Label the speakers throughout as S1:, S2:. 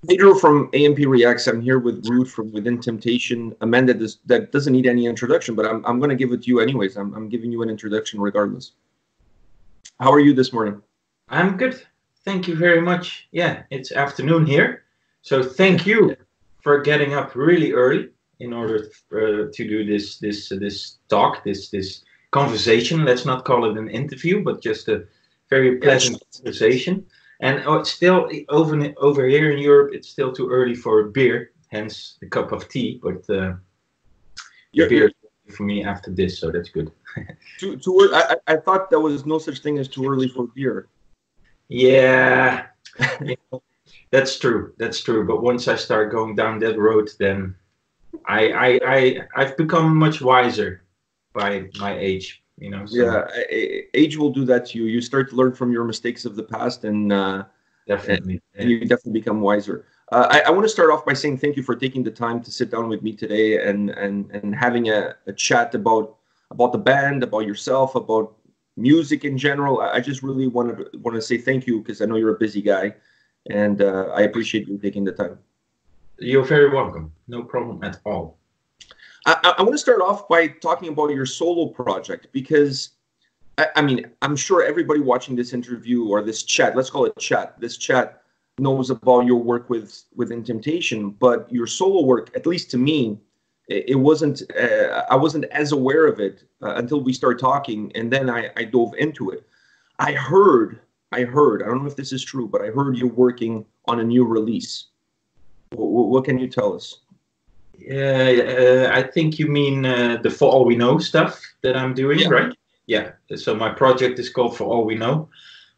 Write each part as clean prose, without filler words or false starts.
S1: Pedro from A&P-REACTS. I'm here with Ruud from Within Temptation. A man that doesn't need any introduction, but I'm going to give it to you anyways. I'm giving you an introduction regardless. How are you this morning?
S2: I'm good. Thank you very much. Yeah, it's afternoon here. So thank you for getting up really early in order to do this talk, this conversation. Let's not call it an interview, but just a very pleasant conversation. And it's still over here in Europe, it's still too early for a beer, hence the cup of tea. But beer is for me after this, so that's good.
S1: Too early. I thought there was no such thing as too early for beer.
S2: Yeah, that's true. That's true. But once I start going down that road, then I've become much wiser by my age. You know. So.
S1: Yeah, age will do that to you. You start to learn from your mistakes of the past, and
S2: definitely,
S1: and you definitely become wiser. I want to start off by saying thank you for taking the time to sit down with me today and having a chat about the band, about yourself, about music in general. I just really want to say thank you because I know you're a busy guy, and I appreciate you taking the time.
S2: You're very welcome. No problem at all.
S1: I want to start off by talking about your solo project because, I mean, I'm sure everybody watching this interview or this chat, let's call it chat, this chat knows about your work Within Temptation, but your solo work, at least to me, it wasn't, I wasn't as aware of it until we started talking, and then I dove into it. I heard, I don't know if this is true, but I heard you're working on a new release. What can you tell us?
S2: I think you mean the For All We Know stuff that I'm doing, right? Yeah. So my project is called For All We Know.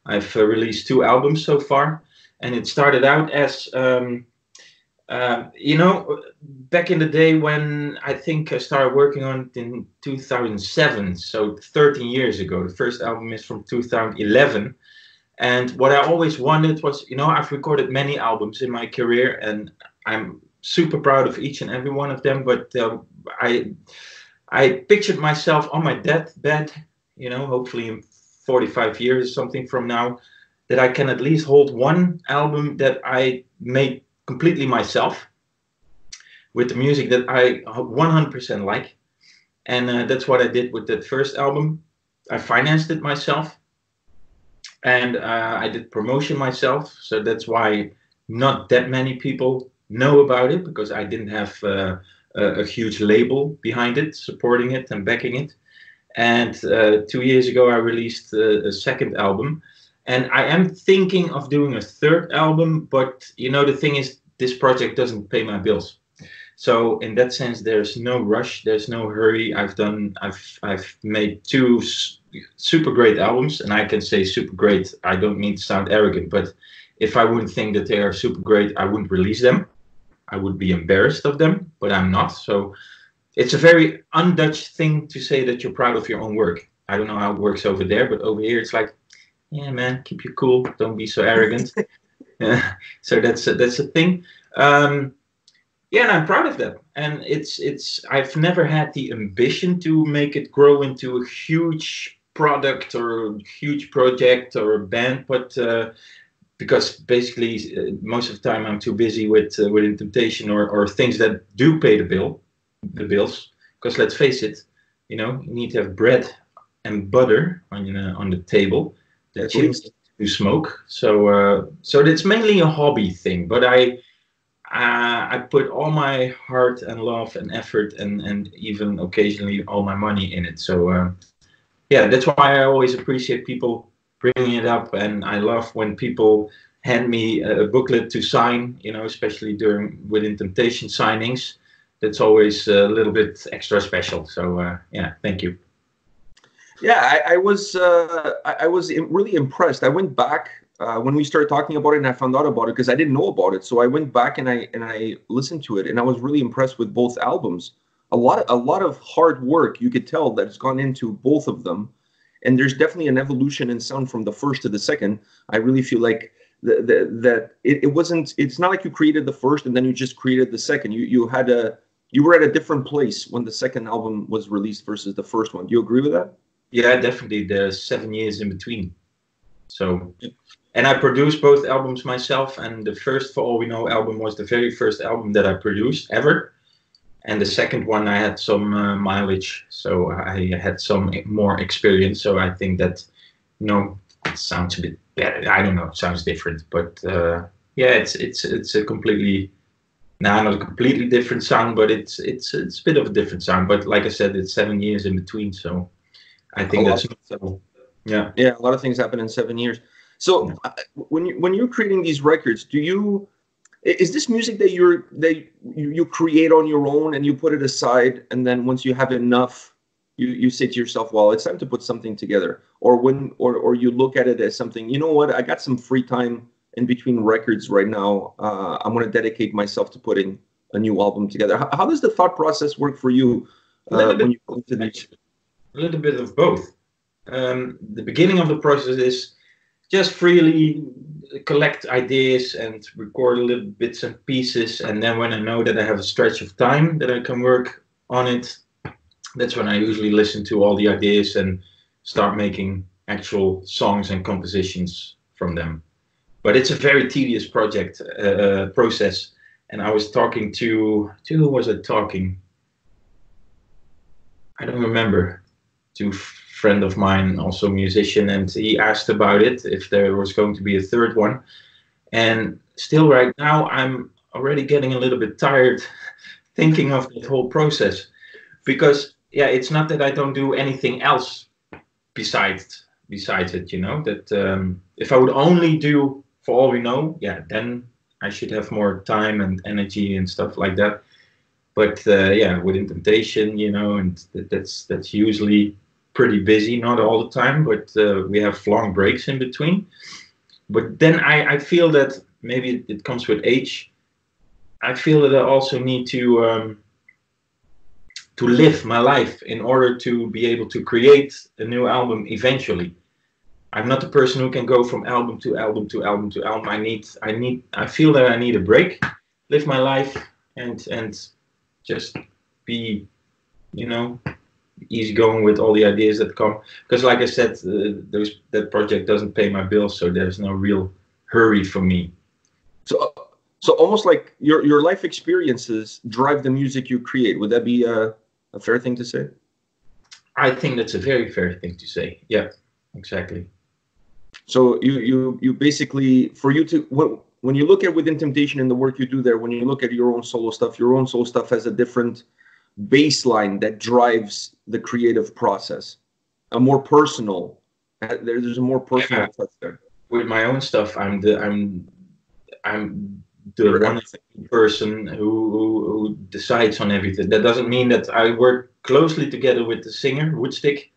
S2: I've released 2 albums so far, and it started out as, you know, back in the day when I think I started working on it in 2007, so 13 years ago. The first album is from 2011. And what I always wanted was, you know, I've recorded many albums in my career, and I'm super proud of each and every one of them, but I pictured myself on my deathbed, you know, hopefully in 45 years or something from now, that I can at least hold one album that I made completely myself with the music that I 100% like. And that's what I did with that first album. I financed it myself, and I did promotion myself, so that's why not that many people know about it, because I didn't have a huge label behind it, supporting it and backing it. And 2 years ago, I released a second album, and I am thinking of doing a third album. But you know, the thing is, this project doesn't pay my bills. So in that sense, there's no rush, there's no hurry. I've made 2 super great albums, and I can say super great. I don't mean to sound arrogant, but if I wouldn't think that they are super great, I wouldn't release them. I would be embarrassed of them, but I'm not. So it's a very un-Dutch thing to say that you're proud of your own work. I don't know how it works over there, but over here it's like, yeah, man, keep you cool. Don't be so arrogant. So that's a thing. Yeah, and I'm proud of that. And I've never had the ambition to make it grow into a huge product or a huge project or a band, but because basically most of the time I'm too busy with Within Temptation or things that do pay the bills. Because let's face it, you know, you need to have bread and butter on the table. The chimney to smoke. So that's mainly a hobby thing. But I put all my heart and love and effort and even occasionally all my money in it. So yeah, that's why I always appreciate people bringing it up, and I love when people hand me a booklet to sign, you know, especially during Within Temptation signings. That's always a little bit extra special. So yeah, thank you.
S1: Yeah, I was really impressed. I went back when we started talking about it, and I found out about it because I didn't know about it. So I went back and I listened to it, and I was really impressed with both albums. A lot of hard work, you could tell, that's gone into both of them. And there's definitely an evolution in sound from the first to the second. I really feel like that it wasn't. It's not like you created the first and then you just created the second. You were at a different place when the second album was released versus the first one. Do you agree with that?
S2: Yeah, definitely. There's 7 years in between. So, And I produced both albums myself, and the first For All We Know album was the very first album that I produced ever. And the second one I had some mileage, so I had some more experience. So I think that, you know, it sounds a bit better. I don't know, it sounds different, but yeah, it's a completely, not a completely different sound, but it's a bit of a different sound. But like I said, it's 7 years in between, so I think that's so. Yeah,
S1: yeah, a lot of things happen in 7 years. So when you're creating these records, is this music that you create on your own and you put it aside, and then once you have enough, you say to yourself, well, it's time to put something together, or you look at it as something, you know what, I got some free time in between records right now, I'm going to dedicate myself to putting a new album together. How does the thought process work for you when you go into this?
S2: A little bit of both. The beginning of the process is just freely collect ideas and record a little bits and pieces, and then when I know that I have a stretch of time that I can work on it, that's when I usually listen to all the ideas and start making actual songs and compositions from them. But it's a very tedious process, and I was talking to who was I talking? I don't remember. To friend of mine, also musician, and he asked about it, if there was going to be a third one. And still right now, I'm already getting a little bit tired thinking of that whole process. Because, yeah, it's not that I don't do anything else besides it, you know, that if I would only do For All We Know, yeah, then I should have more time and energy and stuff like that. But yeah, with Temptation, you know, and that's usually pretty busy, not all the time, but we have long breaks in between. But then I feel that maybe it comes with age. I feel that I also need to live my life in order to be able to create a new album eventually. I'm not the person who can go from album to album to album to album. I feel that I need a break, live my life, and just be, you know, easy going with all the ideas that come. Because like I said, that project doesn't pay my bills, so there's no real hurry for me.
S1: So almost like your life experiences drive the music you create. Would that be a fair thing to say?
S2: I think that's a very fair thing to say. Yeah, exactly.
S1: So you basically, for you to, when you look at Within Temptation and the work you do there, when you look at your own solo stuff has a different baseline that drives the creative process, a more personal. There's a more personal touch there.
S2: With my own stuff, I'm the one person who decides on everything. That doesn't mean that I work closely together with the singer Woodstick,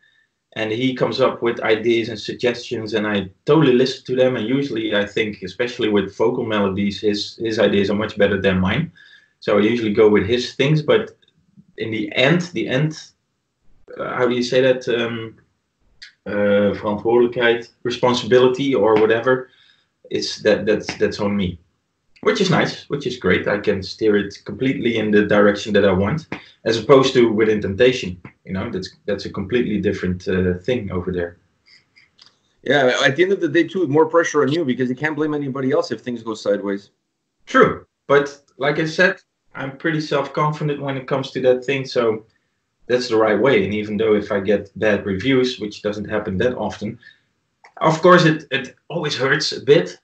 S2: and he comes up with ideas and suggestions, and I totally listen to them. And usually, I think, especially with vocal melodies, his ideas are much better than mine. So I usually go with his things. But in the end, how do you say that? Verantwoordelijkheid, responsibility, or whatever. That's on me. Which is nice, which is great. I can steer it completely in the direction that I want, as opposed to Within Temptation. You know, that's a completely different thing over there.
S1: Yeah, at the end of the day, too, more pressure on you because you can't blame anybody else if things go sideways.
S2: True, but like I said, I'm pretty self-confident when it comes to that thing, so that's the right way. And even though if I get bad reviews, which doesn't happen that often, of course it always hurts a bit.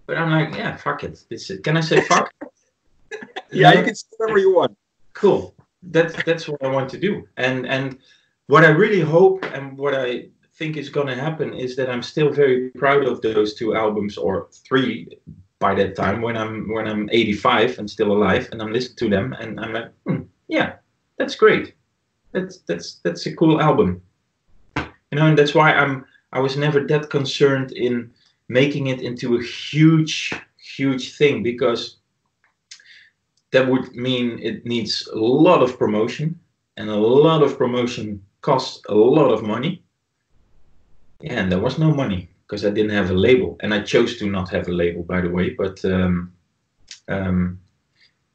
S2: But I'm like, yeah, fuck it. Can I say fuck?
S1: Yeah, you can say whatever you want.
S2: Cool. That's what I want to do. And what I really hope and what I think is going to happen is that I'm still very proud of those 2 albums, or 3 by that time, when I'm 85 and still alive, and I'm listening to them and I'm like, yeah, that's great. That's a cool album. You know, and that's why I was never that concerned in making it into a huge thing, because that would mean it needs a lot of promotion, and a lot of promotion costs a lot of money. Yeah, and there was no money because I didn't have a label, and I chose to not have a label, by the way. But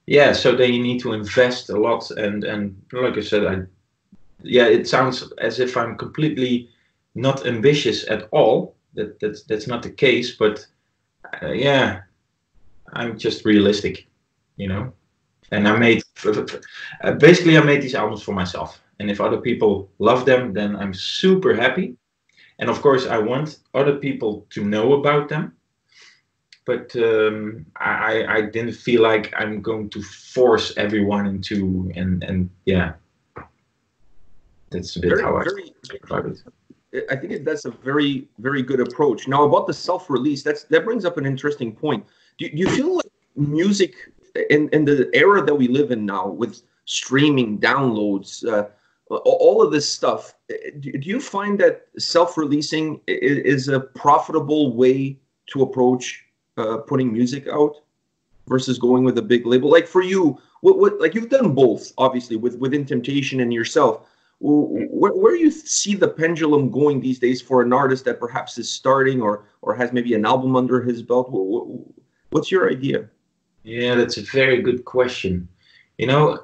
S2: yeah, so then you need to invest a lot, and like I said, it sounds as if I'm completely not ambitious at all. that's not the case. But yeah, I'm just realistic, you know. And I made basically I made these albums for myself. And if other people love them, then I'm super happy. And of course, I want other people to know about them. But I didn't feel like I'm going to force everyone into, and yeah, that's a bit how I think about it.
S1: I think that's a very, very good approach. Now, about the self-release, that brings up an interesting point. Do you feel like music in the era that we live in now, with streaming, downloads, all of this stuff, do you find that self-releasing is a profitable way to approach putting music out versus going with a big label? Like for you, what like you've done both, obviously, with In Temptation and yourself. Where do you see the pendulum going these days for an artist that perhaps is starting or has maybe an album under his belt? What's your idea?
S2: Yeah, that's a very good question. You know,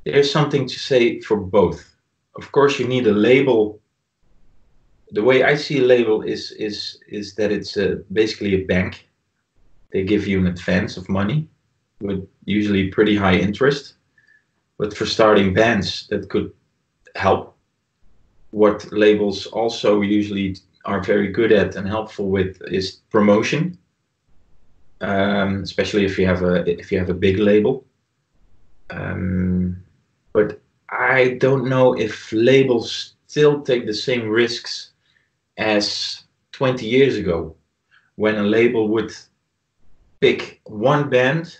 S2: there's something to say for both. Of course, you need a label. The way I see a label is that it's basically a bank. They give you an advance of money with usually pretty high interest. But for starting bands, that could help. What labels also usually are very good at and helpful with is promotion, especially if you have a big label. But I don't know if labels still take the same risks as 20 years ago, when a label would pick one band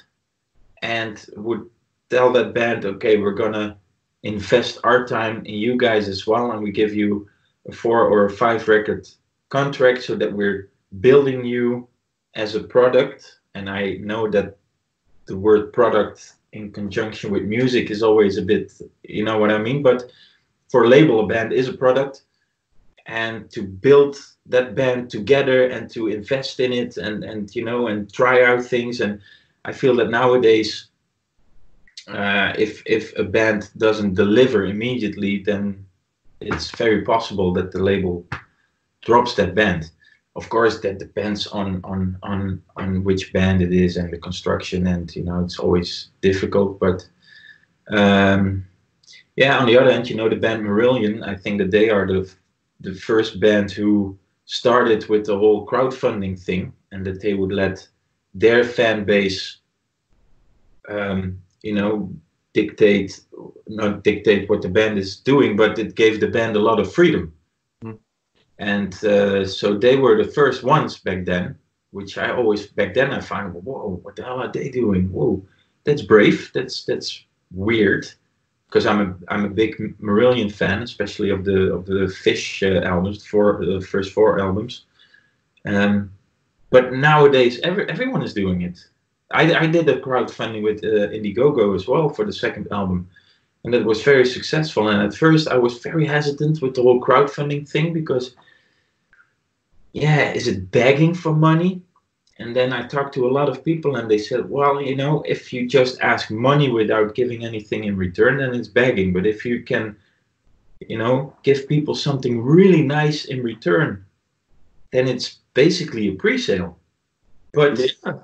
S2: and would tell that band, okay, we're gonna invest our time in you guys as well, and we give you a 4 or a 5 record contract so that we're building you as a product. And I know that the word product in conjunction with music is always a bit, you know what I mean, but for a label, a band is a product, and to build that band together and to invest in it and you know, and try out things. And I feel that nowadays, if a band doesn't deliver immediately, then it's very possible that the label drops that band. Of course, that depends on which band it is and the construction, and you know, it's always difficult. But yeah, on the other hand, you know, the band Marillion, I think that they are the first band who started with the whole crowdfunding thing, and that they would let their fan base you know, not dictate what the band is doing, but it gave the band a lot of freedom. Mm. And so they were the first ones back then, which I always, back then I found, whoa, what the hell are they doing? Whoa, that's brave. That's weird. Because I'm a big Marillion fan, especially of the Fish albums, the first 4 albums. But nowadays, everyone is doing it. I did a crowdfunding with Indiegogo as well for the second album, and that was very successful. And at first I was very hesitant with the whole crowdfunding thing, because yeah, is it begging for money? And then I talked to a lot of people, and they said, well, you know, if you just ask money without giving anything in return, then it's begging. But if you can, you know, give people something really nice in return, then it's basically a pre-sale. But yeah,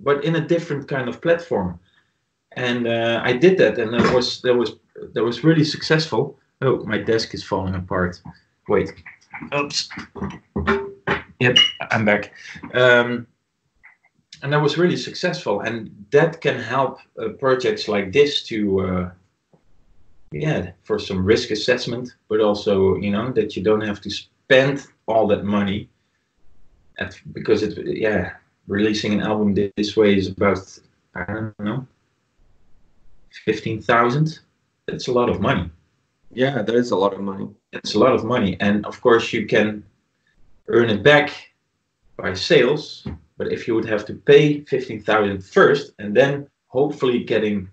S2: but in a different kind of platform. And I did that, and that was really successful. Oh, my desk is falling apart. Wait. Oops. Yep, I'm back. And that was really successful, and that can help projects like this to, yeah, for some risk assessment, but also, you know, that you don't have to spend all that money, because it, yeah, releasing an album this way is about, I don't know, 15,000. That's a lot of money.
S1: Yeah, that is a lot of money.
S2: It's a lot of money, and of course you can earn it back by sales. But if you would have to pay 15,000 first and then hopefully getting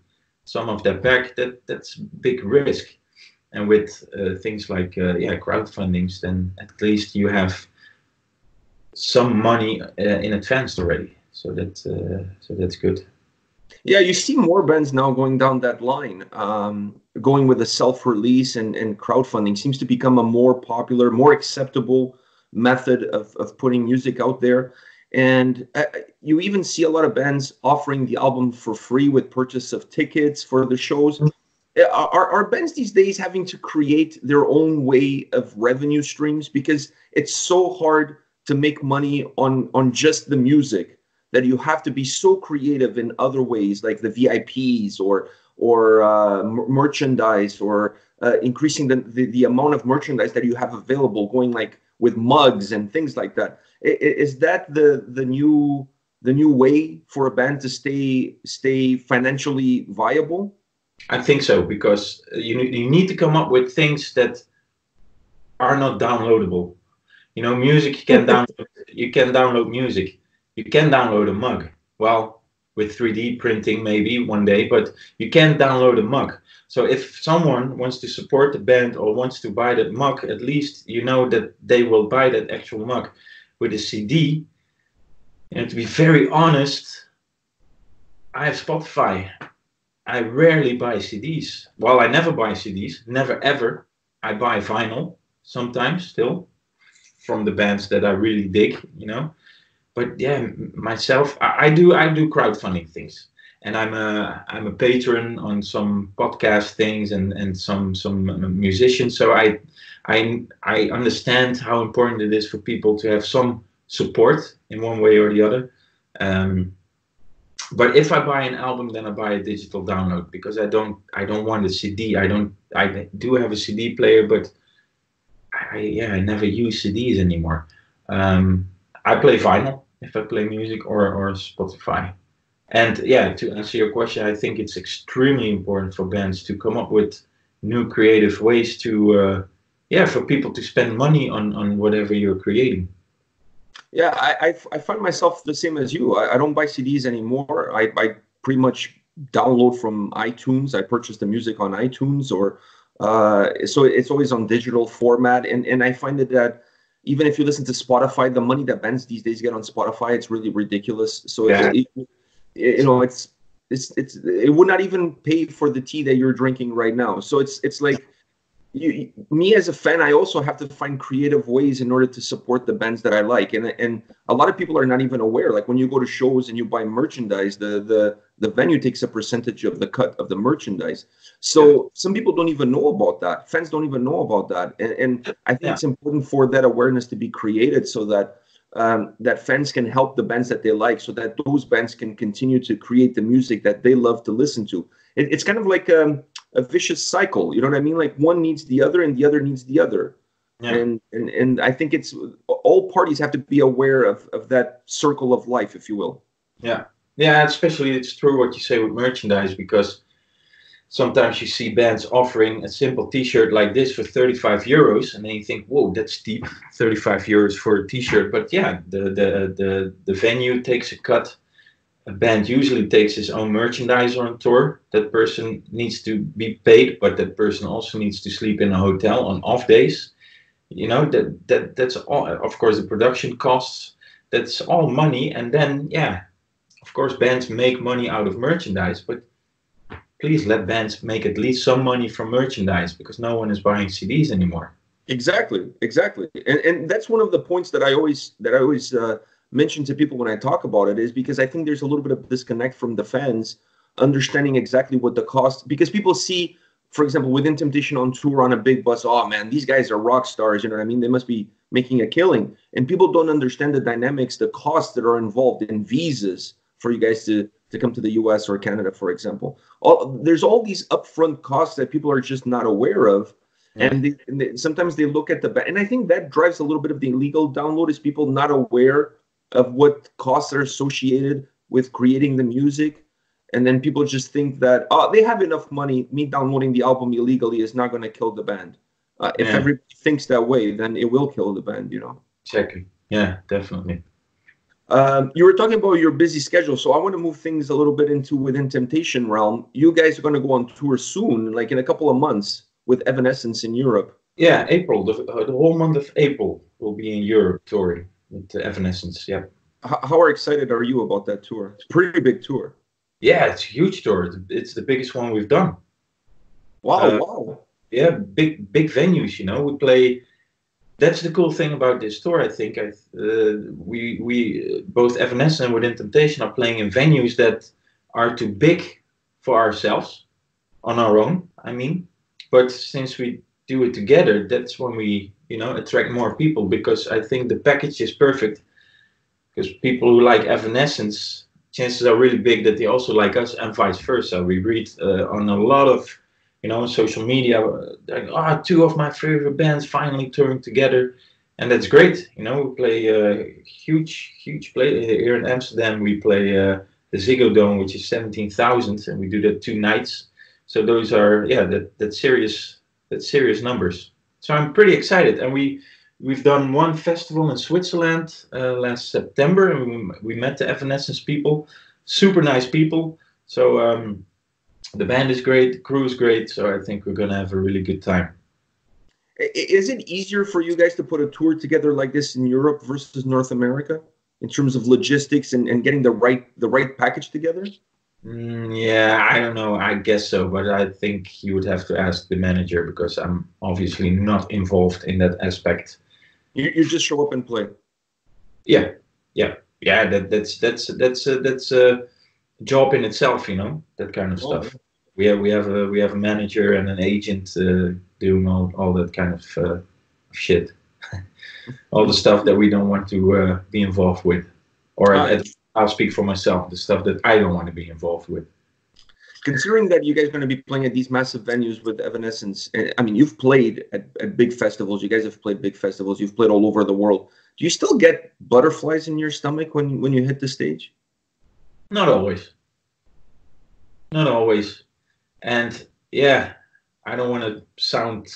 S2: some of that back, that's big risk. And with things like yeah, crowdfundings, then at least you have some money in advance already. So that's good.
S1: Yeah, you see more bands now going down that line. Going with a self-release and crowdfunding seems to become a more popular, more acceptable method of putting music out there. And you even see a lot of bands offering the album for free with purchase of tickets for the shows. Are bands these days having to create their own way of revenue streams, because it's so hard to make money on just the music that you have to be so creative in other ways, like the VIPs or merchandise, or increasing the amount of merchandise that you have available, going like with mugs and things like that. Is that the new way for a band to stay financially viable?
S2: I think so, because you need to come up with things that are not downloadable. You know, music, you can download music. You can download a mug. Well, with 3D printing maybe one day, but you can't download a mug. So if someone wants to support the band or wants to buy that mug, at least you know that they will buy that actual mug. With a CD, and to be very honest, I have Spotify. I rarely buy CDs. Well, I never buy CDs, never ever. I buy vinyl sometimes still from the bands that I really dig, you know. But yeah, myself, I do crowdfunding things, and I'm a patron on some podcast things and some musicians. So I understand how important it is for people to have some support in one way or the other. But if I buy an album, then I buy a digital download, because I don't want a CD. I do have a CD player, but I never use CDs anymore. I play vinyl if I play music or Spotify. And yeah, to answer your question, I think it's extremely important for bands to come up with new creative ways to for people to spend money on whatever you're creating.
S1: Yeah, I find myself the same as you. I don't buy CDs anymore. I pretty much download from iTunes. I purchase the music on iTunes, or so it's always on digital format. And I find that even if you listen to Spotify, the money that bands these days get on Spotify, it's really ridiculous. So
S2: Yeah.
S1: it would not even pay for the tea that you're drinking right now. So it's like, me as a fan, I also have to find creative ways in order to support the bands that I like, and a lot of people are not even aware. Like when you go to shows and you buy merchandise, the venue takes a percentage of the cut of the merchandise. So some people don't even know about that. Fans don't even know about that, and I think it's important for that awareness to be created, so that that fans can help the bands that they like, so that those bands can continue to create the music that they love to listen to. It's kind of like a vicious cycle, you know what I mean? Like one needs the other and the other needs the other. Yeah. And I think it's all parties have to be aware of that circle of life, if you will.
S2: Yeah. Yeah, especially it's true what you say with merchandise, because sometimes you see bands offering a simple t-shirt like this for 35 euros, and then you think, whoa, that's steep, 35 euros for a t-shirt. But yeah, the venue takes a cut. A band usually takes his own merchandiser on tour. That person needs to be paid, but that person also needs to sleep in a hotel on off days. You know, that's all. Of course, the production costs, that's all money. And then, yeah, of course, bands make money out of merchandise, but please let bands make at least some money from merchandise, because no one is buying CDs anymore.
S1: Exactly. And that's one of the points that I always mention to people when I talk about it, is because I think there's a little bit of disconnect from the fans understanding exactly what the cost, because people see, for example, Within Temptation on tour on a big bus, oh man, these guys are rock stars, you know what I mean? They must be making a killing. And people don't understand the dynamics, the costs that are involved in visas for you guys to come to the US or Canada, for example. There's all these upfront costs that people are just not aware of. Yeah. And sometimes they look at and I think that drives a little bit of the illegal download, is people not aware of what costs are associated with creating the music. And then people just think that, oh, they have enough money, me downloading the album illegally is not going to kill the band. If everybody thinks that way, then it will kill the band, you know?
S2: Exactly. Yeah, definitely.
S1: You were talking about your busy schedule, so I want to move things a little bit into Within Temptation realm. You guys are going to go on tour soon, like in a couple of months, with Evanescence in Europe.
S2: Yeah, April. The whole month of April will be in Europe touring with Evanescence. Yeah.
S1: How excited are you about that tour? It's a pretty big tour.
S2: Yeah, it's a huge tour. It's the biggest one we've done.
S1: Wow!
S2: Yeah, big venues. You know, we play that's the cool thing about this tour. I think we both Evanescence and Within Temptation are playing in venues that are too big for ourselves on our own. I mean, but since we do it together, that's when we attract more people, because I think the package is perfect. Because people who like Evanescence, chances are really big that they also like us, and vice versa. We read on a lot of social media, like, two of my favorite bands finally touring together, and that's great. We play a huge play here in Amsterdam. We play the Ziggo Dome, which is 17,000, and we do that 2 nights. So those are that's serious numbers. So I'm pretty excited, and we've done one festival in Switzerland last September, and we met the Evanescence people, super nice people. So the band is great, the crew is great, so I think we're going to have a really good time.
S1: Is it easier for you guys to put a tour together like this in Europe versus North America in terms of logistics and getting the right package together?
S2: Yeah, I don't know. I guess so, but I think you would have to ask the manager, because I'm obviously not involved in that aspect.
S1: You just show up and play.
S2: Yeah. That's a job in itself, that kind of stuff. We have a manager and an agent doing all that kind of shit, all the stuff that we don't want to be involved with, or I'll speak for myself, the stuff that I don't want to be involved with.
S1: Considering that you guys are going to be playing at these massive venues with Evanescence, I mean, you've played at big festivals. You guys have played big festivals. You've played all over the world. Do you still get butterflies in your stomach when you hit the stage?
S2: Not always. Not always. And yeah, I don't want to sound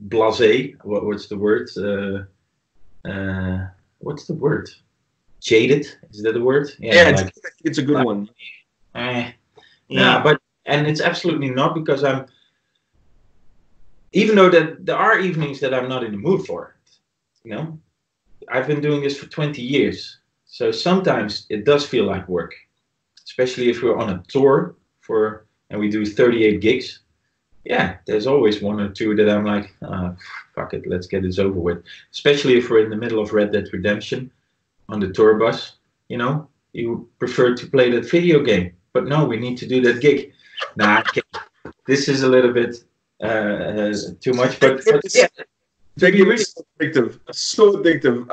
S2: blasé. What's the word? What's the word? Jaded? Is that the word?
S1: Yeah, I think it's a good one.
S2: Yeah, and it's absolutely not, because even though that there are evenings that I'm not in the mood for it, I've been doing this for 20 years. So sometimes it does feel like work, especially if we're on a tour and we do 38 gigs. Yeah, there's always 1 or 2 that I'm like, fuck it, let's get this over with. Especially if we're in the middle of Red Dead Redemption on the tour bus, you prefer to play that video game. But no, we need to do that gig. Nah, this is a little bit too much, but yeah.
S1: Addictive, so addictive.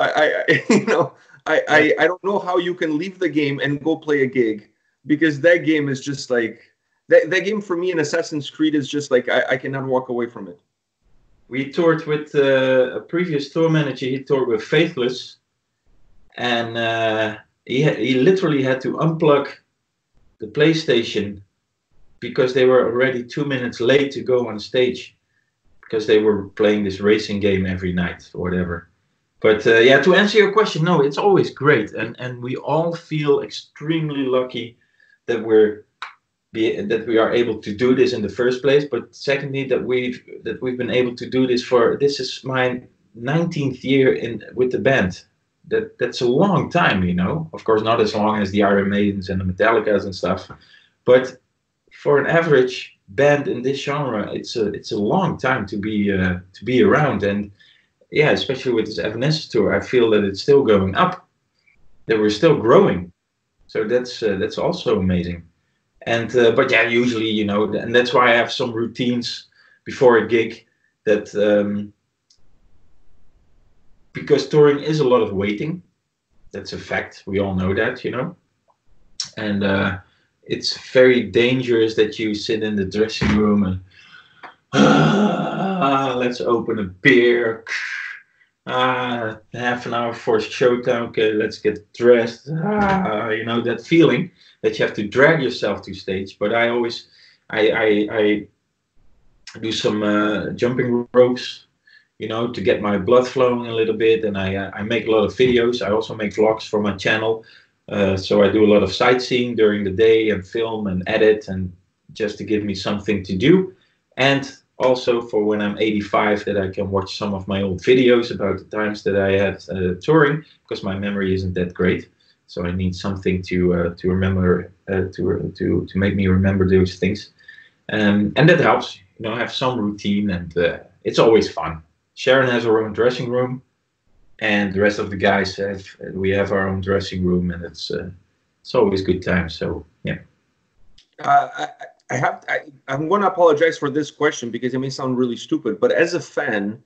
S1: I don't know how you can leave the game and go play a gig, because that game is just like that game for me in Assassin's Creed is just like I cannot walk away from it.
S2: We toured with a previous tour manager. He toured with Faithless, and he literally had to unplug the PlayStation because they were already 2 minutes late to go on stage, because they were playing this racing game every night or whatever. But yeah, to answer your question, no, it's always great, and we all feel extremely lucky that we are able to do this in the first place. But secondly, that we've been able to do this this is my 19th year with the band. That's a long time, Of course, not as long as the Iron Maidens and the Metallicas and stuff, but for an average band in this genre, it's a long time to be around. And yeah, especially with this Evanescence tour, I feel that it's still going up, that we're still growing. So that's also amazing. And but yeah, usually, and that's why I have some routines before a gig that. Because touring is a lot of waiting. That's a fact. We all know that, And it's very dangerous that you sit in the dressing room and let's open a beer. Half an hour for showtime. Okay, let's get dressed. That feeling that you have to drag yourself to stage. But I always, I do some jumping ropes. To get my blood flowing a little bit, and I make a lot of videos. I also make vlogs for my channel, so I do a lot of sightseeing during the day and film and edit, and just to give me something to do, and also for when I'm 85 that I can watch some of my old videos about the times that I had touring, because my memory isn't that great, so I need something to remember to make me remember those things, and that helps. Have some routine, and it's always fun. Sharon has her own dressing room, and the rest of the guys we have our own dressing room, and it's always good time. So yeah.
S1: I'm going to apologize for this question because it may sound really stupid, but as a fan,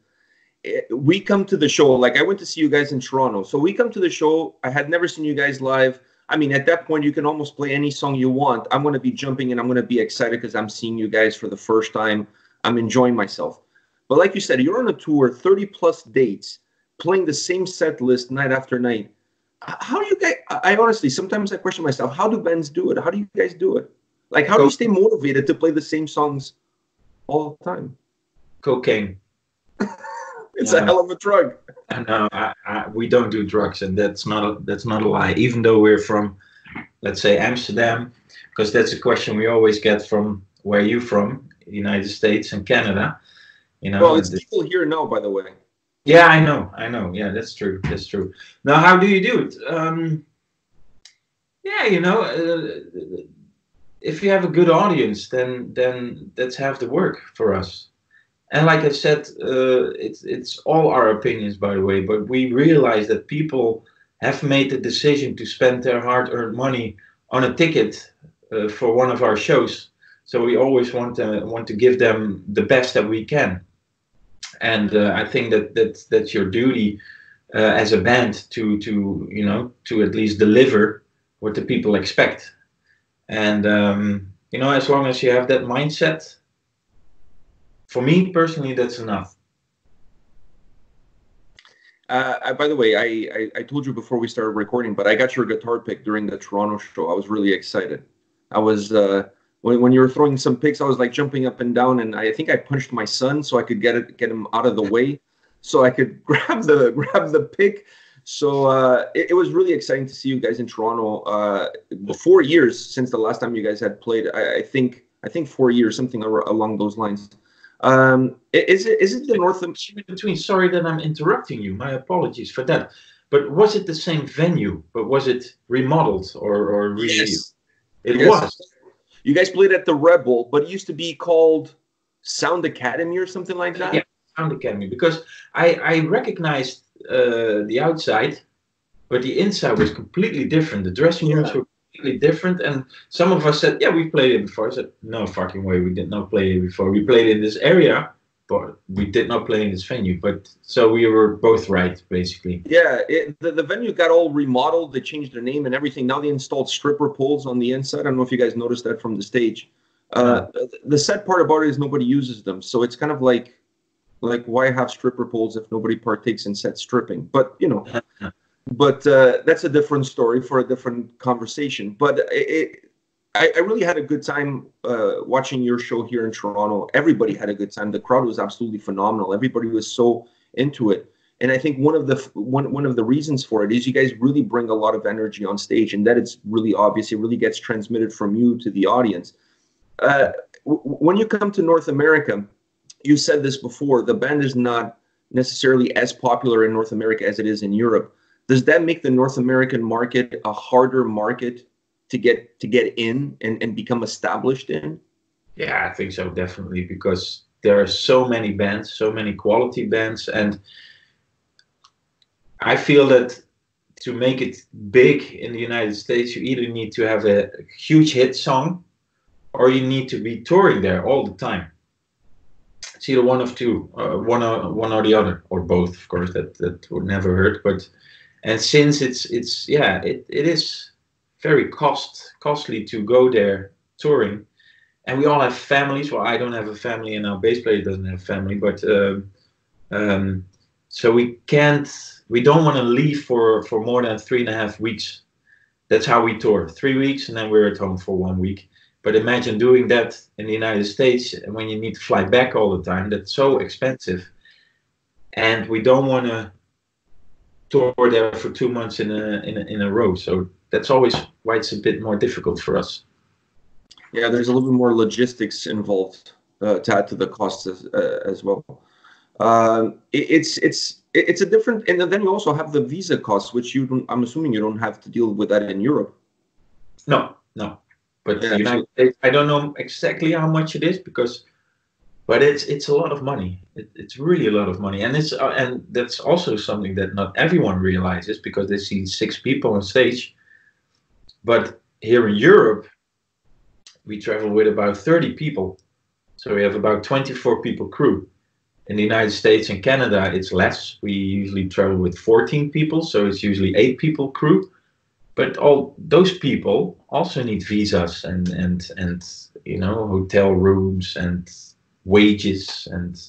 S1: we come to the show, like I went to see you guys in Toronto. So we come to the show. I had never seen you guys live. I mean, at that point, you can almost play any song you want. I'm going to be jumping and I'm going to be excited because I'm seeing you guys for the first time. I'm enjoying myself. But like you said, you're on a tour, 30 plus dates, playing the same set list night after night. How do you guys, I honestly, sometimes I question myself, how do bands do it? How do you guys do it? Like, how do you stay motivated to play the same songs all the time?
S2: Cocaine.
S1: It's a hell of a drug.
S2: No, we don't do drugs, and that's not a lie. Even though we're from, let's say, Amsterdam, because that's a question we always get from where you from, United States and Canada. You know.
S1: Well, it's people here know, by the way.
S2: Yeah, I know. Yeah, that's true. Now, how do you do it? Yeah, you know, if you have a good audience, then that's half the work for us. And like I said, it's all our opinions, by the way, but we realize that people have made the decision to spend their hard-earned money on a ticket for one of our shows. So we always want to give them the best that we can. And I think that's your duty as a band to at least deliver what the people expect. And as long as you have that mindset, for me personally, that's enough.
S1: By the way, I told you before we started recording, but I got your guitar pick during the Toronto show. I was really excited. I was when you were throwing some picks, I was like jumping up and down, and I think I punched my son so I could get him out of the way, so I could grab the pick. So it was really exciting to see you guys in Toronto. 4 years since the last time you guys had played. I think 4 years, something along those lines. Is it the North
S2: between? Sorry that I'm interrupting you. My apologies for that. But was it the same venue? But was it remodeled or really?
S1: Yes.
S2: It was.
S1: You guys played at the Rebel, but it used to be called Sound Academy or something like that.
S2: Yeah, Sound Academy. Because I recognized the outside, but the inside was completely different. The dressing rooms were completely different, and some of us said, "Yeah, we played it before." I said, "No fucking way, we did not play it before. We played in this area, but we did not play in this venue." But so we were both right, basically.
S1: Yeah, the venue got all remodeled. They changed their name and everything. Now they installed stripper poles on the inside. I don't know if you guys noticed that from the stage. The sad part about it is nobody uses them, so it's kind of like why have stripper poles if nobody partakes in set stripping? But but that's a different story for a different conversation. But I really had a good time watching your show here in Toronto. Everybody had a good time. The crowd was absolutely phenomenal. Everybody was so into it. And I think one of the reasons for it is you guys really bring a lot of energy on stage, and that it's really obvious. It really gets transmitted from you to the audience. When you come to North America, you said this before, the band is not necessarily as popular in North America as it is in Europe. Does that make the North American market a harder market to get in and become established in?
S2: Yeah, I think so, definitely, because there are so many bands, so many quality bands, and I feel that to make it big in the United States, you either need to have a huge hit song or you need to be touring there all the time. It's either one of two, one or the other, or both, of course, that would never hurt. And since it is very costly to go there touring, and we all have families. Well, I don't have a family, and our bass player doesn't have a family, but so we don't want to leave for more than 3.5 weeks. That's how we tour, 3 weeks, and then we're at home for 1 week. But imagine doing that in the United States, and when you need to fly back all the time, that's so expensive. And we don't want to tour there for 2 months in a row. So that's always why it's a bit more difficult for us.
S1: Yeah, there's a little bit more logistics involved to add to the costs as well. It's a different, and then you also have the visa costs, which I'm assuming you don't have to deal with that in Europe.
S2: No. But the United States, I don't know exactly how much it is, because But it's a lot of money. It's really a lot of money, and and that's also something that not everyone realizes because they see 6 people on stage. But here in Europe, we travel with about 30 people, so we have about 24 people crew. In the United States and Canada, it's less. We usually travel with 14 people, so it's usually 8 people crew. But all those people also need visas and hotel rooms and wages and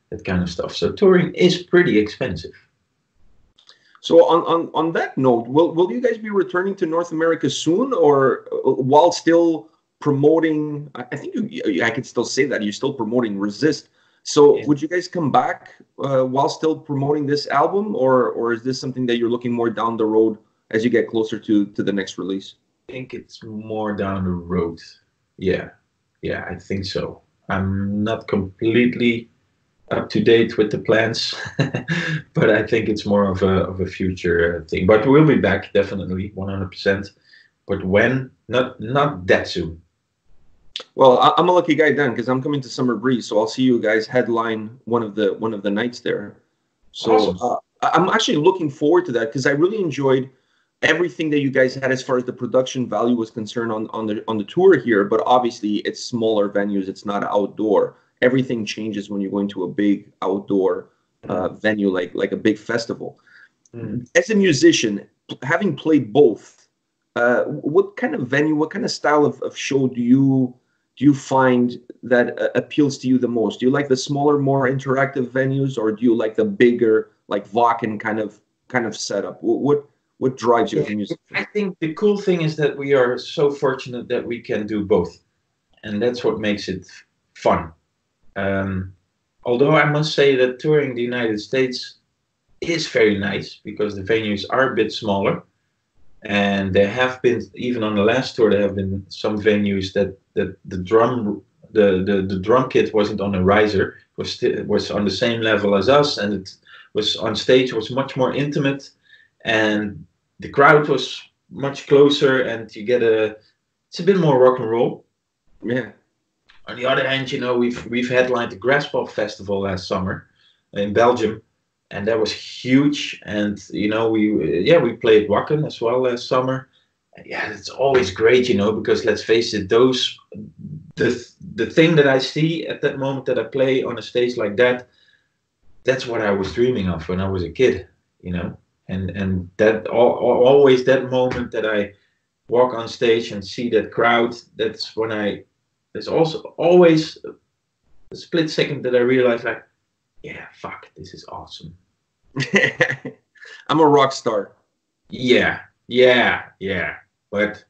S2: that kind of stuff. So touring is pretty expensive.
S1: So on that note, will you guys be returning to North America soon, or while still promoting? I think I could still say that you're still promoting Resist. So would you guys come back while still promoting this album, or is this something that you're looking more down the road as you get closer to the next release?
S2: I think it's more down the road. Yeah, I think so. I'm not completely up to date with the plans, but I think it's more of a future thing. But we'll be back definitely, 100%. But when? Not that soon.
S1: Well, I'm a lucky guy then because I'm coming to Summer Breeze, so I'll see you guys headline one of the nights there. So awesome. I'm actually looking forward to that because I really enjoyed everything that you guys had as far as the production value was concerned on the tour here. But obviously, it's smaller venues; it's not outdoor. Everything changes when you go into a big outdoor venue like a big festival. As a musician, having played both, what kind of venue, what kind of style of show do you find that appeals to you the most? Do you like the smaller, more interactive venues, or do you like the bigger, like Wacken kind of setup? What drives you as a musician?
S2: I think the cool thing is that we are so fortunate that we can do both, and that's what makes it fun. Although I must say that touring the United States is very nice because the venues are a bit smaller, and there have been, even on the last tour, there have been some venues that the drum kit wasn't on a riser, it was on the same level as us, and it was on stage, was much more intimate, and the crowd was much closer, and it's a bit more rock and roll.
S1: Yeah.
S2: On the other hand, we've headlined the Graspop Festival last summer in Belgium, and that was huge. And we played Wacken as well last summer. And yeah, it's always great, because let's face it, the thing that I see at that moment that I play on a stage like that, that's what I was dreaming of when I was a kid, and that always that moment that I walk on stage and see that crowd, that's when there's also always a split second that I realize, like, yeah, fuck, this is awesome.
S1: I'm a rock star.
S2: Yeah. But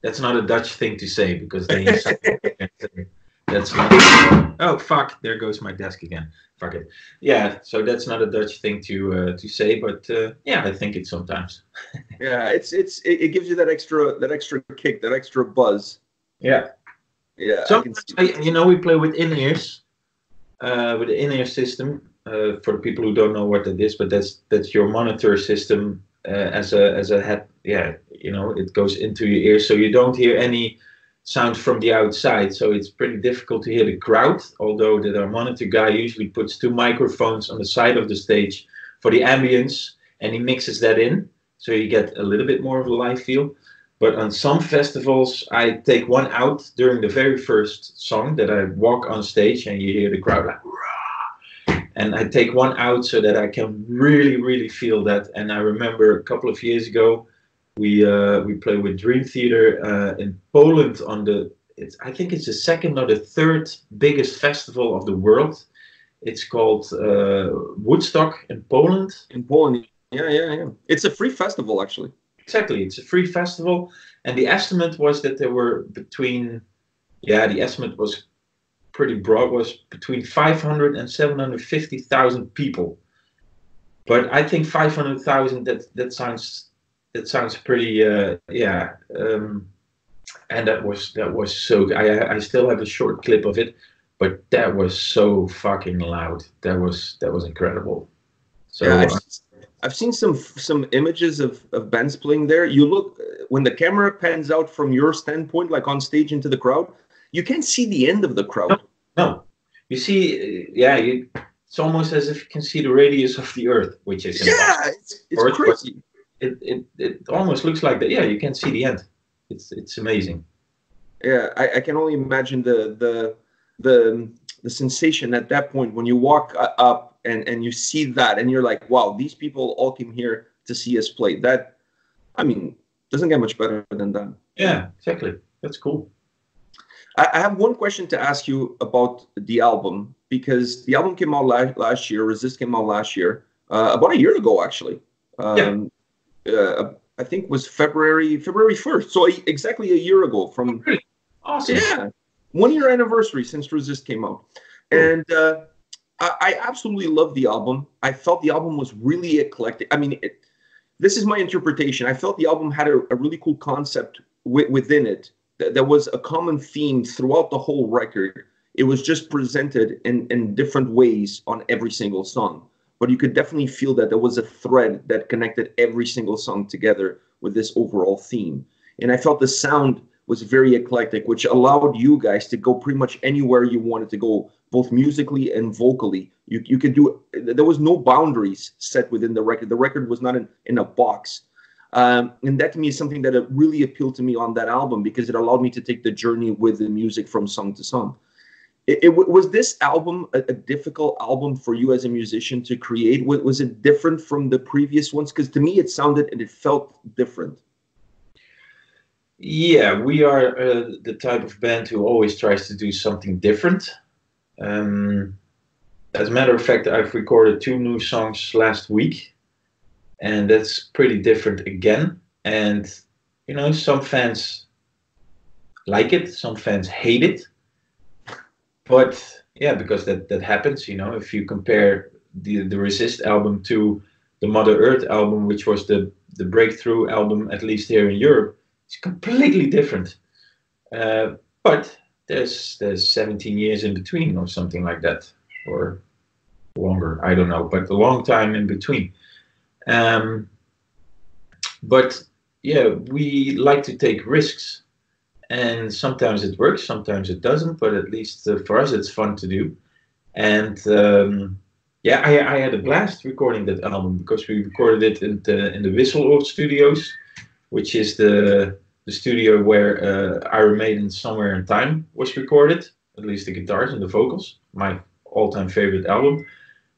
S2: that's not a Dutch thing to say because they that's not. Oh fuck! There goes my desk again. Fuck it. Yeah. So that's not a Dutch thing to say, but yeah, I think it sometimes.
S1: Yeah, it gives you that extra kick, that extra buzz.
S2: Yeah.
S1: Yeah.
S2: So we play with in-ears, with the in-ear system. For the people who don't know what that is, but that's your monitor system as a head. Yeah, it goes into your ears, so you don't hear any sound from the outside. So it's pretty difficult to hear the crowd. Although our monitor guy usually puts 2 microphones on the side of the stage for the ambience, and he mixes that in, so you get a little bit more of a live feel. But on some festivals, I take one out during the very first song that I walk on stage, and you hear the crowd like. And I take one out so that I can really, really feel that. And I remember a couple of years ago, we played with Dream Theater in Poland I think it's the 2nd or the 3rd biggest festival of the world. It's called Woodstock in Poland.
S1: In Poland, yeah. It's a free festival, actually.
S2: Exactly, it's a free festival. And the estimate was that there were the estimate was pretty broad, was between 500 and 750,000 people. But I think 500,000, that sounds pretty and that was so. I still have a short clip of it, but that was so fucking loud. That was incredible. So
S1: yeah, I've seen some images of bands playing there. You look, when the camera pans out from your standpoint, like on stage into the crowd, you can't see the end of the crowd.
S2: No. You see, it's almost as if you can see the radius of the Earth, which is impossible.
S1: It's crazy.
S2: It almost looks like that. Yeah, you can see the end. It's amazing.
S1: Yeah, I can only imagine the sensation at that point when you walk up and you see that and you're like, wow, these people all came here to see us play. That, I mean, doesn't get much better than that.
S2: Yeah, exactly. That's cool.
S1: I have one question to ask you about the album, because the album came out last year. Resist came out last year, about a year ago, actually. I think it was February 1st. So exactly a year ago from.
S2: Oh, really? Awesome.
S1: Yeah, 1 year anniversary since Resist came out. Cool. And I absolutely loved the album. I felt the album was really eclectic. I mean, this is my interpretation. I felt the album had a really cool concept within it. There was a common theme throughout the whole record. It was just presented in different ways on every single song. But you could definitely feel that there was a thread that connected every single song together with this overall theme. And I felt the sound was very eclectic, which allowed you guys to go pretty much anywhere you wanted to go, both musically and vocally. You could do, there was no boundaries set within the record. The record was not in a box. And that to me is something that really appealed to me on that album, because it allowed me to take the journey with the music from song to song. Was this album a difficult album for you as a musician to create? Was it different from the previous ones? Because to me it sounded and it felt different.
S2: Yeah, we are the type of band who always tries to do something different. As a matter of fact, I've recorded 2 new songs last week, and that's pretty different again. And, you know, some fans like it, some fans hate it. But yeah, because that happens, you know, if you compare the Resist album to the Mother Earth album, which was the breakthrough album, at least here in Europe, it's completely different. But there's 17 years in between or something like that, or longer, I don't know, but a long time in between. But yeah, we like to take risks. And sometimes it works, sometimes it doesn't, but at least for us it's fun to do. And yeah, I had a blast recording that album, because we recorded it in the Whistle Studios, which is the studio where Iron Maiden Somewhere in Time was recorded, at least the guitars and the vocals, my all-time favorite album.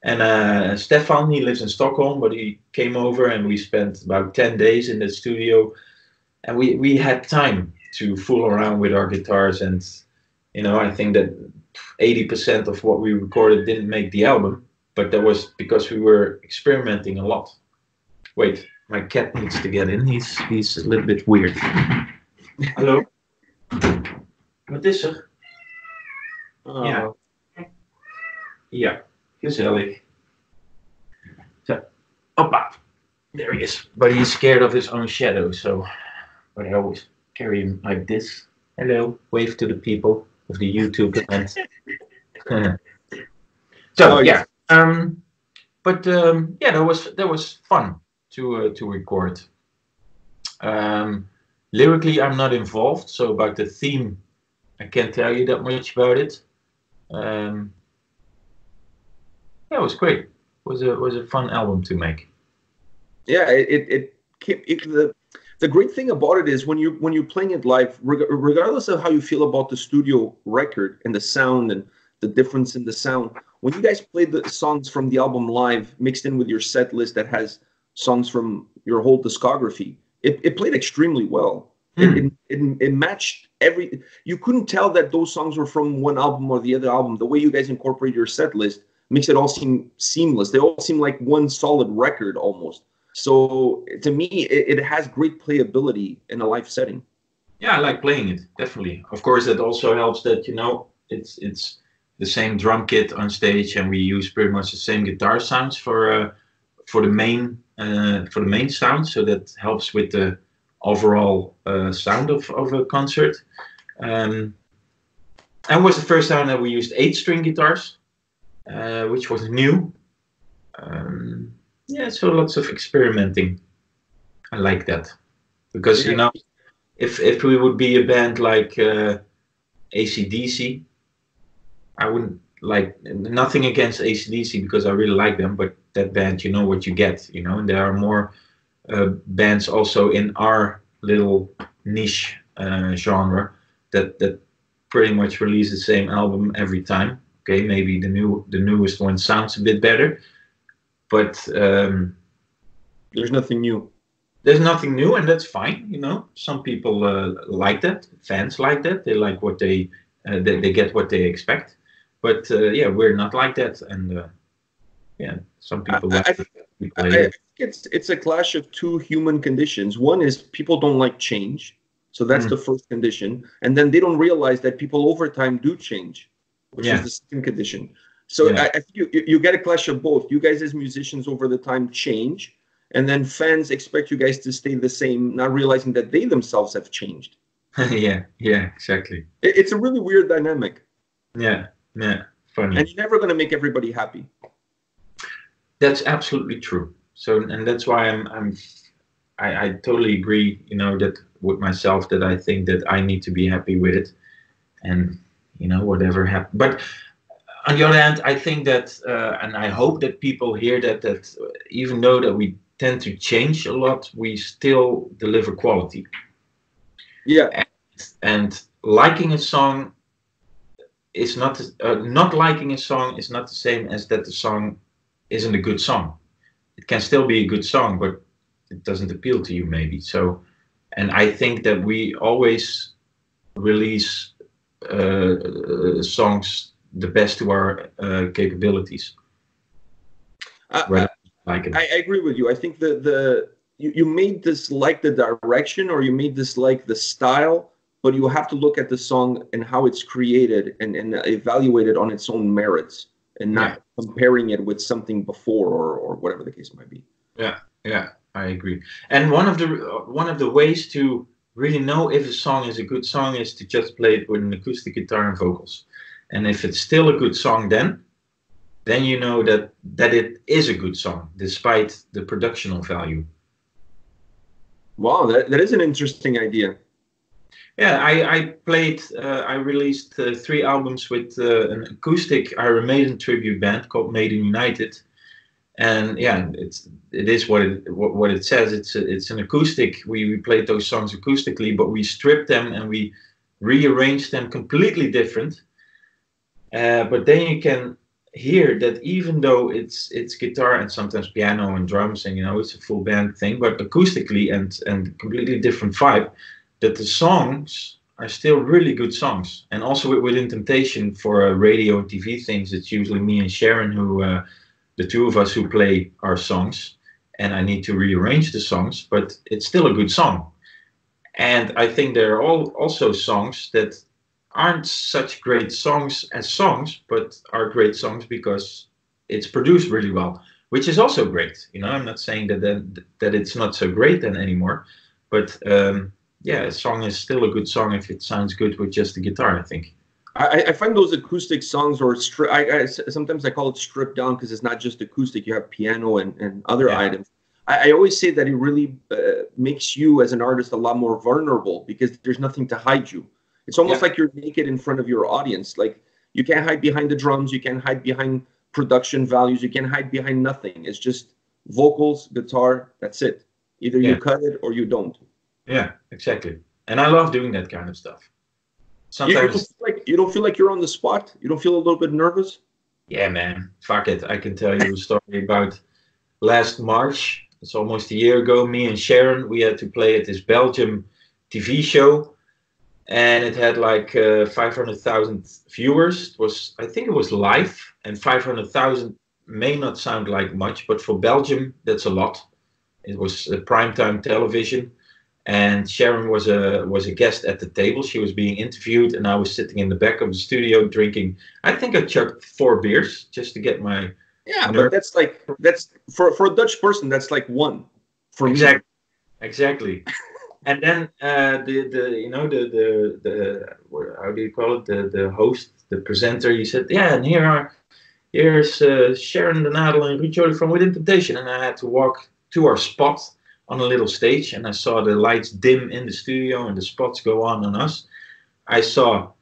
S2: And Stefan, he lives in Stockholm, but he came over and we spent about 10 days in the studio, and we had time to fool around with our guitars. And you know, I think that 80% of what we recorded didn't make the album, but that was because we were experimenting a lot. Wait, my cat needs to get in. He's a little bit weird. Hallo? Wat is er? Ja. Ja, gezellig. So, hoppa. There he is. But he's scared of his own shadow, so but I always carry him like this. Hello, wave to the people of the YouTube event. So yeah, but yeah, that was fun to record. Lyrically, I'm not involved, so about the theme, I can't tell you that much about it. Yeah, it was great. It was a fun album to make.
S1: Yeah, the great thing about it is when you're playing it live, regardless of how you feel about the studio record and the sound and the difference in the sound, when you guys played the songs from the album live mixed in with your set list that has songs from your whole discography, it played extremely well. It matched every. You couldn't tell that those songs were from one album or the other album. The way you guys incorporate your set list makes it all seem seamless. They all seem like one solid record almost. So to me, it has great playability in a live setting.
S2: Yeah, I like playing it, definitely. Of course, it also helps that, you know, it's the same drum kit on stage, and we use pretty much the same guitar sounds for the main sound. So that helps with the overall sound of a concert. And it was the first time that we used 8-string guitars, which was new. Yeah, so lots of experimenting. I like that, because you know, if we would be a band like AC/DC, I wouldn't like nothing against AC/DC because I really like them, but that band, you know what you get, you know. And there are more bands also in our little niche genre that pretty much release the same album every time. Okay, maybe the newest one sounds a bit better, but
S1: there's nothing new.
S2: There's nothing new, and that's fine. You know, some people like that. Fans like that. They like what they get what they expect. But yeah, we're not like that, and yeah, some people like it.
S1: I think it's a clash of two human conditions. One is people don't like change, so that's the first condition, and then they don't realize that people over time do change, which is the second condition. So I think you get a clash of both. You guys as musicians over the time change, and then fans expect you guys to stay the same, not realizing that they themselves have changed.
S2: yeah, exactly.
S1: It's a really weird dynamic.
S2: Yeah, funny.
S1: And you're never going to make everybody happy.
S2: That's absolutely true. So, and that's why I totally agree, you know, that with myself, that I think that I need to be happy with it, and you know, whatever happens. But on the other hand, I think that, and I hope that people hear that even though that we tend to change a lot, we still deliver quality.
S1: Yeah.
S2: And liking a song is not liking a song is not the same as that the song isn't a good song. It can still be a good song, but it doesn't appeal to you maybe. So, and I think that we always release songs the best to our capabilities.
S1: I agree with you. I think you may dislike the direction, or you may dislike the style, but you have to look at the song and how it's created and evaluate it on its own merits, and not comparing it with something before or whatever the case might be.
S2: Yeah, I agree. And one of the ways to really know if a song is a good song is to just play it with an acoustic guitar and vocals. And if it's still a good song, then you know that it is a good song, despite the productional value.
S1: Wow, that is an interesting idea.
S2: Yeah, I released 3 albums with an acoustic Iron Maiden tribute band called Maiden United. And yeah, it is what it says. It's an acoustic. We played those songs acoustically, but we stripped them and we rearranged them completely different. But then you can hear that even though it's guitar and sometimes piano and drums, and you know, it's a full band thing, but acoustically and completely different vibe, that the songs are still really good songs. And also with Temptation for radio and TV things, it's usually me and Sharon who the two of us who play our songs, and I need to rearrange the songs, but it's still a good song. And I think there are also songs that aren't such great songs as songs, but are great songs because it's produced really well, which is also great. You know, I'm not saying that it's not so great then anymore, but yeah, a song is still a good song if it sounds good with just the guitar, I think.
S1: I find those acoustic songs, or sometimes I call it stripped down, because it's not just acoustic. You have piano and other items. I always say that it really makes you as an artist a lot more vulnerable, because there's nothing to hide you. It's almost like you're naked in front of your audience. Like, you can't hide behind the drums. You can't hide behind production values. You can't hide behind nothing. It's just vocals, guitar. That's it. Either you cut it or you don't.
S2: Yeah, exactly. And I love doing that kind of stuff. Sometimes
S1: you don't feel like you're on the spot. You don't feel a little bit nervous.
S2: Yeah, man. Fuck it. I can tell you a story about last March. It's almost a year ago. Me and Sharon, we had to play at this Belgium TV show. And it had like 500,000 viewers. I think it was live, and 500,000 may not sound like much, but for Belgium, that's a lot. It was primetime television, and Sharon was a guest at the table. She was being interviewed, and I was sitting in the back of the studio drinking. I think I chugged 4 beers just to get my
S1: but that's for a Dutch person, that's like one for me.
S2: Exactly. And then the how do you call it, the host, the presenter, he said, yeah, and here's Sharon de Nadel and Ruud Jolie from Within Temptation. And I had to walk to our spot on a little stage, and I saw the lights dim in the studio and the spots go on us. I saw,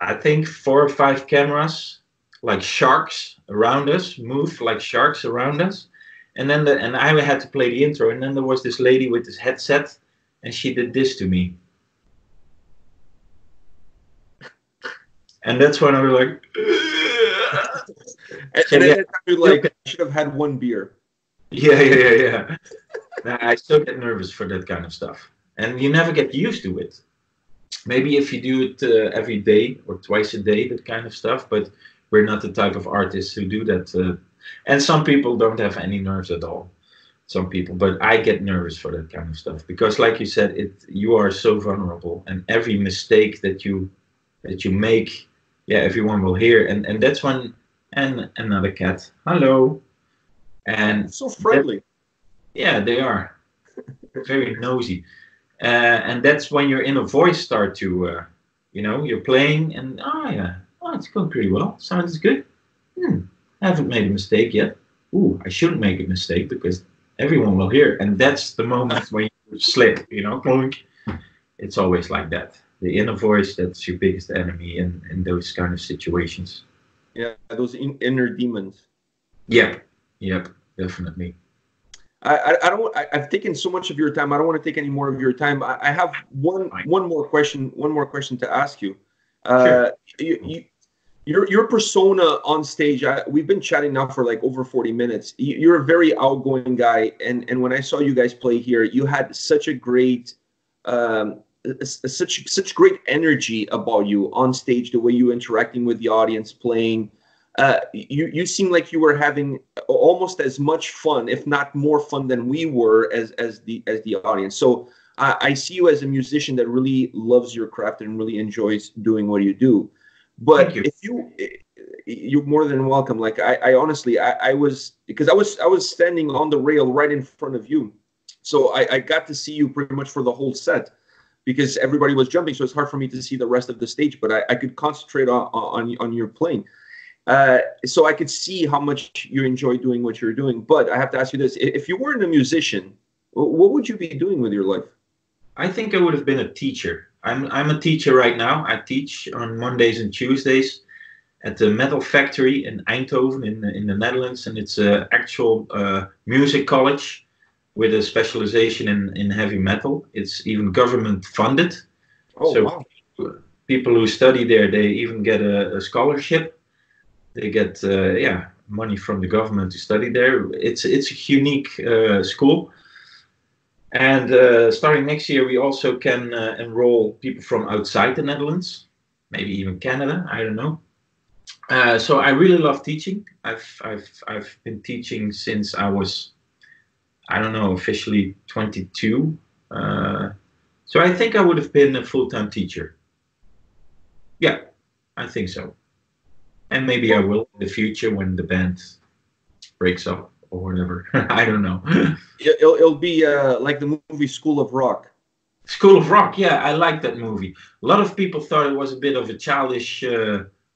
S2: I think, 4 or 5 cameras like sharks around us, moved like sharks around us. And then I had to play the intro, and then there was this lady with this headset, and she did this to me. And that's when I was like,
S1: and then you like, I should have had one beer.
S2: Yeah. Nah, I still get nervous for that kind of stuff. And you never get used to it. Maybe if you do it every day or twice a day, that kind of stuff. But we're not the type of artists who do that. And some people don't have any nerves at all. Some people. But I get nervous for that kind of stuff. Because like you said, you are so vulnerable. And every mistake that you make, everyone will hear. And that's when... And another cat. Hello. And
S1: so friendly.
S2: Yeah, they are. Very nosy. And that's when your inner voice start to, you're playing and, it's going pretty well. Sounds good. Haven't made a mistake yet. Ooh, I shouldn't make a mistake because everyone will hear. And that's the moment when you slip, It's always like that. The inner voice, that's your biggest enemy in those kind of situations.
S1: Yeah, those inner demons.
S2: Yep, definitely.
S1: I've taken so much of your time. I don't want to take any more of your time. I have one more question to ask you.
S2: Sure.
S1: Your persona on stage. We've been chatting now for like over 40 minutes. You're a very outgoing guy, and when I saw you guys play here, you had such a great, such great energy about you on stage. The way you interacting with the audience, playing. You seem like you were having almost as much fun, if not more fun, than we were as the audience. So I see you as a musician that really loves your craft and really enjoys doing what you do. But if you're more than welcome. Like I honestly, I was standing on the rail right in front of you, so I got to see you pretty much for the whole set because everybody was jumping. So it's hard for me to see the rest of the stage, but I could concentrate on your playing. So I could see how much you enjoy doing what you're doing. But I have to ask you this: if you weren't a musician, what would you be doing with your life?
S2: I think I would have been a teacher. I'm a teacher right now. I teach on Mondays and Tuesdays at the Metal Factory in Eindhoven in the Netherlands, and it's an actual music college with a specialization in heavy metal. It's even government funded.
S1: Oh, so wow.
S2: People who study there, they even get a scholarship. They get money from the government to study there. It's a unique school. And starting next year, we also can enroll people from outside the Netherlands, maybe even Canada. I don't know. So I really love teaching. I've been teaching since I was, I don't know, officially 22. So I think I would have been a full-time teacher. Yeah, I think so. And maybe I will in the future when the band breaks up. Or whatever. I don't know.
S1: It'll be like the movie School of Rock.
S2: School of Rock, yeah, I like that movie. A lot of people thought it was a bit of a childish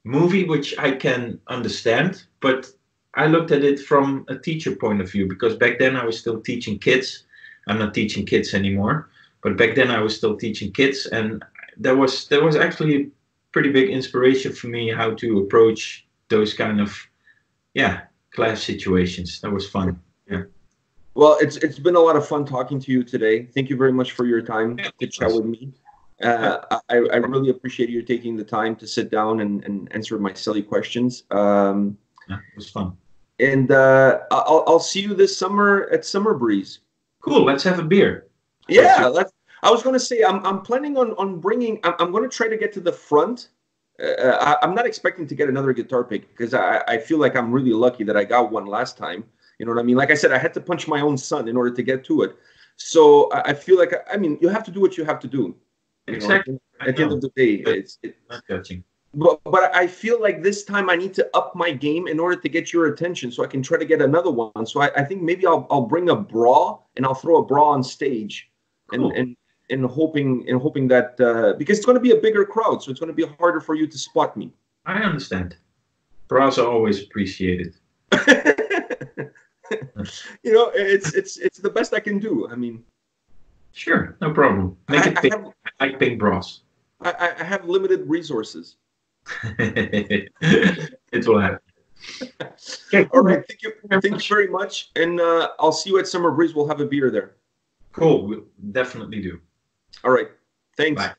S2: movie, which I can understand. But I looked at it from a teacher point of view, because back then I was still teaching kids. I'm not teaching kids anymore. But back then I was still teaching kids. And there was actually a pretty big inspiration for me how to approach those kind of, class situations. That was fun. Yeah.
S1: Well, it's been a lot of fun talking to you today. Thank you very much for your time to chat with me. I really appreciate you taking the time to sit down and answer my silly questions.
S2: It was fun.
S1: And I'll see you this summer at Summer Breeze.
S2: Cool. Let's have a beer.
S1: Yeah. I was going to say I'm planning on bringing. I'm going to try to get to the front. I'm not expecting to get another guitar pick because I feel like I'm really lucky that I got one last time. You know what I mean? Like I said, I had to punch my own son in order to get to it. So I feel like, you have to do what you have to do.
S2: Exactly.
S1: At the end of the day, it's
S2: not judging.
S1: But I feel like this time I need to up my game in order to get your attention so I can try to get another one. So I think maybe I'll bring a bra and I'll throw a bra on stage.
S2: Cool.
S1: And hoping that because it's going to be a bigger crowd, so it's going to be harder for you to spot me.
S2: I understand. Bras are always appreciated.
S1: It's the best I can do.
S2: Sure, no problem. Make it pink. I like pink bras.
S1: I have limited resources.
S2: It will happen.
S1: Okay, all right. Thank you very much. And I'll see you at Summer Breeze. We'll have a beer there.
S2: Cool. We'll definitely do.
S1: All right. Thanks.
S2: Bye.